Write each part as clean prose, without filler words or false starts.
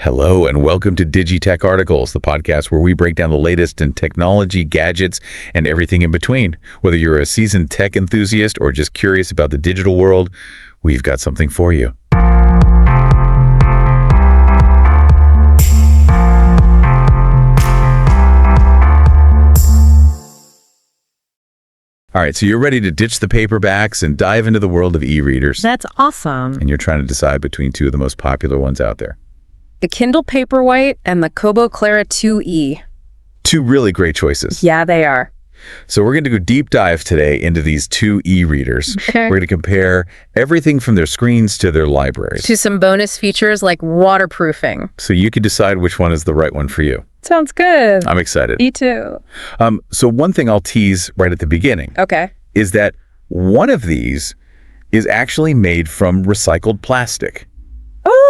Hello and welcome to Digitech Articles, the podcast where we break down the latest in technology, gadgets, and everything in between. Whether you're a seasoned tech enthusiast or just curious about the digital world, we've got something for you. All right, so you're ready to ditch the paperbacks and dive into the world of e-readers. That's awesome. And you're trying to decide between two of the most popular ones out there. The Kindle Paperwhite and the Kobo Clara 2e. Two really great choices. Yeah, they are. So we're going to go deep dive today into these two e-readers. Okay. We're going to compare everything from their screens to their libraries. To some bonus features like waterproofing. So you can decide which one is the right one for you. Sounds good. I'm excited. Me too. So one thing I'll tease right at the beginning Okay. is that one of these is actually made from recycled plastic.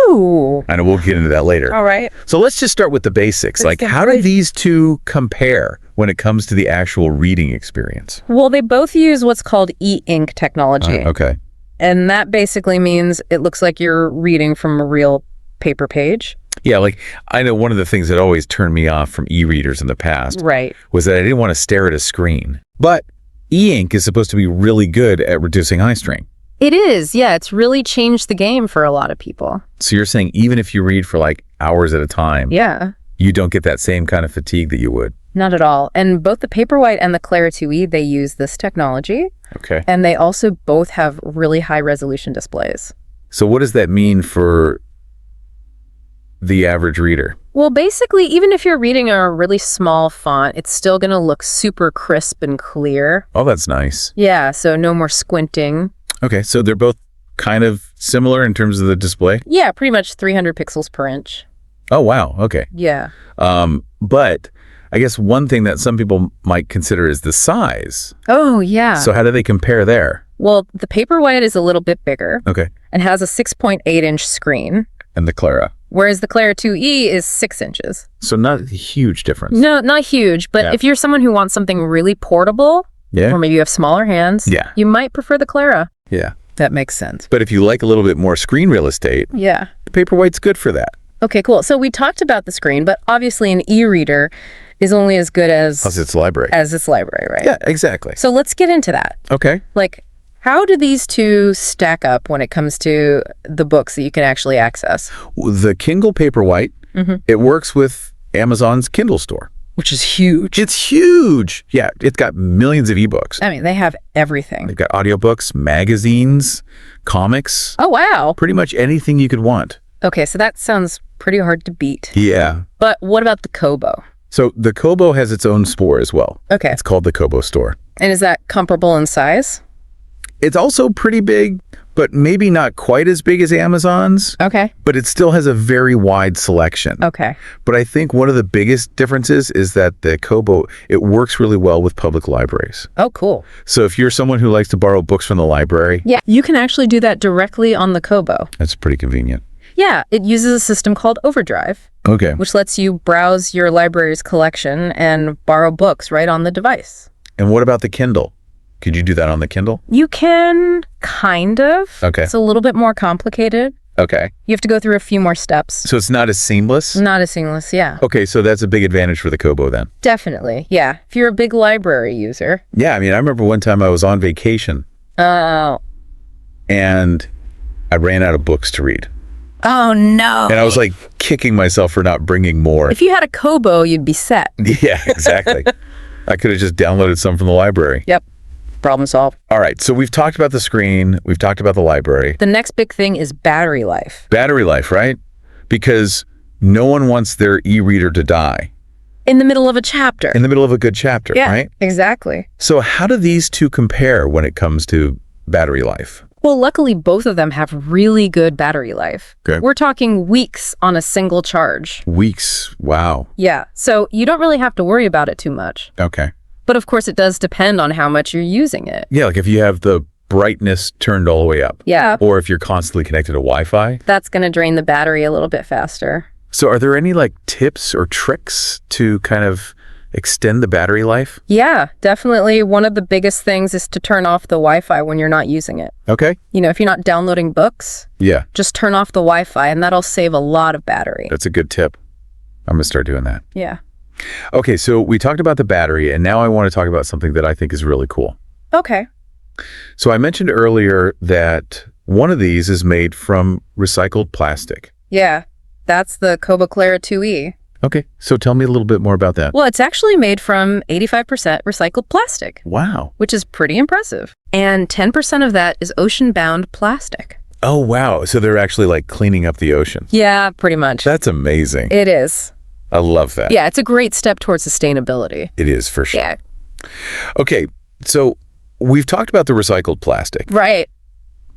Ooh. And we'll get into that later. All right. So let's just start with the basics. Let's Like, how do these two compare when it comes to the actual reading experience? Well, they both use what's called e-ink technology. Okay. And that basically means it looks like you're reading from a real paper page. Yeah, like I know one of the things that always turned me off from e-readers in the past Right. was that I didn't want to stare at a screen. But e-ink is supposed to be really good at reducing eye strain. It is. Yeah, it's really changed the game for a lot of people. So you're saying even if you read for like hours at a time, Yeah. you don't get that same kind of fatigue that you would. Not at all. And both the Paperwhite and the Clara 2e, they use this technology. Okay. And they also both have really high resolution displays. So what does that mean for the average reader? Well, basically, even if you're reading a really small font, it's still going to look super crisp and clear. Oh, that's nice. Yeah, so no more squinting. Okay, so they're both kind of similar in terms of the display? Yeah, pretty much 300 pixels per inch. Oh, wow. Okay. Yeah. But I guess one thing that some people might consider is the size. Oh, yeah. So how do they compare there? Well, the Paperwhite is a little bit bigger Okay. and has a 6.8-inch screen, And the Clara. whereas the Clara 2e is 6 inches. So not a huge difference. No, not huge, but Yeah. if you're someone who wants something really portable, Yeah. or maybe you have smaller hands, Yeah. you might prefer the Clara. Yeah. That makes sense. But if you like a little bit more screen real estate, Yeah. the Paperwhite's good for that. Okay, cool. So we talked about the screen, but obviously an e-reader is only as good Plus its library. as its library, right? Yeah, exactly. So let's get into that. Okay. Like, how do these two stack up when it comes to the books that you can actually access? The Kindle Paperwhite, it works with Amazon's Kindle store. Which is huge. It's huge. Yeah, it's got millions of ebooks. I mean, they have everything. They've got audiobooks, magazines, comics, Oh, wow. pretty much anything you could want. Okay, so that sounds pretty hard to beat. Yeah. But what about the Kobo? So the Kobo has its own store as well. Okay. It's called the Kobo store. And is that comparable in size? It's also pretty big, but maybe not quite as big as Amazon's, Okay. but it still has a very wide selection. Okay. But I think one of the biggest differences is that the Kobo, it works really well with public libraries. Oh, cool. So if you're someone who likes to borrow books from the library, Yeah, you can actually do that directly on the Kobo. that's pretty convenient. Yeah, it uses a system called Overdrive, Okay. which lets you browse your library's collection and borrow books right on the device. And what about the Kindle? Could you do that on the Kindle? You can, kind of. Okay. It's a little bit more complicated. Okay. You have to go through a few more steps. So it's not as seamless? Not as seamless, yeah. Okay, so that's a big advantage for the Kobo then. Definitely, yeah. If you're a big library user. Yeah, I mean, I remember one time I was on vacation Oh. and I ran out of books to read. Oh, no. And I was like kicking myself for not bringing more. If you had a Kobo, you'd be set. Yeah, exactly. I could have just downloaded some from the library. Yep. Problem solved. All right, so we've talked about the screen. We've talked about the library. The next big thing is battery life. Battery life, right? Because no one wants their e-reader to die In the middle of a chapter. in the middle of a good chapter, Yeah, right? exactly. So how do these two compare when it comes to battery life? Well, luckily, both of them have really good battery life. Okay. We're talking weeks on a single charge. Weeks. Wow. Yeah, so you don't really have to worry about it too much. Okay. But of course, it does depend on how much you're using it. Yeah, like if you have the brightness turned all the way up. Yeah, Or if you're constantly connected to Wi-Fi. that's going to drain the battery a little bit faster. So are there any like tips or tricks to kind of extend the battery life? Yeah, definitely. One of the biggest things is to turn off the Wi-Fi when you're not using it. Okay. If you're not downloading books, Yeah, just turn off the Wi-Fi and that'll save a lot of battery. that's a good tip. I'm going to start doing that. Yeah. Okay, so we talked about the battery, and now I want to talk about something that I think is really cool. Okay. So I mentioned earlier that one of these is made from recycled plastic. Yeah, that's the Kobo Clara 2E. Okay, so tell me a little bit more about that. Well, it's actually made from 85% recycled plastic, Wow. which is pretty impressive. And 10% of that is ocean-bound plastic. Oh, wow. So they're actually like cleaning up the ocean. Yeah, pretty much. That's amazing. It is. I love that. Yeah, it's a great step towards sustainability. It is for sure. Yeah. Okay, so we've talked about the recycled plastic, Right.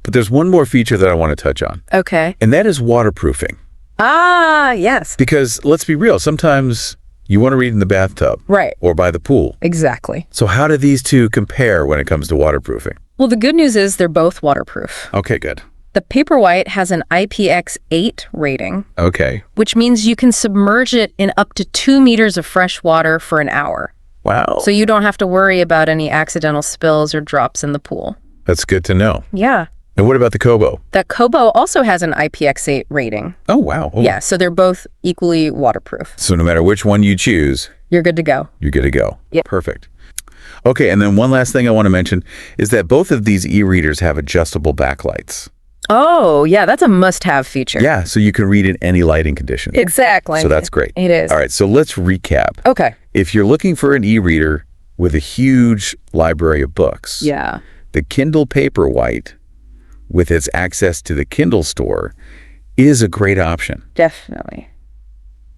but there's one more feature that I want to touch on, Okay. and that is waterproofing. Ah, yes. Because let's be real, sometimes you want to read in the bathtub Right. or by the pool. Exactly. So how do these two compare when it comes to waterproofing? Well, the good news is they're both waterproof. Okay, good. The Paperwhite has an IPX8 rating, Okay. which means you can submerge it in up to 2 meters of fresh water for an hour. Wow. So you don't have to worry about any accidental spills or drops in the pool. That's good to know. Yeah. And what about the Kobo? The Kobo also has an IPX8 rating. Oh, wow. Oh. Yeah, so they're both equally waterproof. So no matter which one you choose, You're good to go. you're good to go. Yeah. Perfect. Okay, and then one last thing I want to mention is that both of these e-readers have adjustable backlights. Oh, yeah, that's a must-have feature. Yeah, so you can read in any lighting condition. Exactly. So that's great. It is. All right, so let's recap. Okay. If you're looking for an e-reader with a huge library of books, Yeah. the Kindle Paperwhite, with its access to the Kindle store, is a great option. Definitely.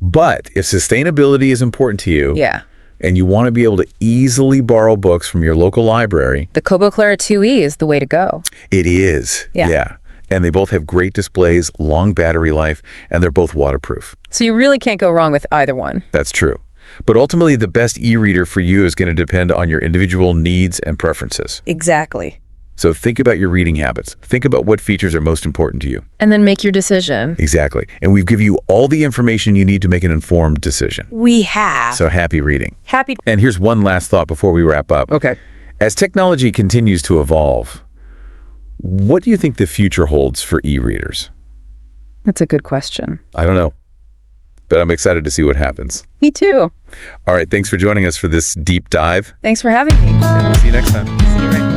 But if sustainability is important to you, Yeah. and you want to be able to easily borrow books from your local library, The Kobo Clara 2E is the way to go. it is. Yeah. And they both have great displays, long battery life, and they're both waterproof. So you really can't go wrong with either one. That's true. But ultimately, the best e-reader for you is going to depend on your individual needs and preferences. Exactly. So think about your reading habits. Think about what features are most important to you. And then make your decision. Exactly. And we've given you all the information you need to make an informed decision. We have. So happy reading. Happy. And here's one last thought before we wrap up. Okay. As technology continues to evolve, what do you think the future holds for e-readers? That's a good question. I don't know, but I'm excited to see what happens. Me too. All right, thanks for joining us for this deep dive. Thanks for having me. And we'll see you next time. See you right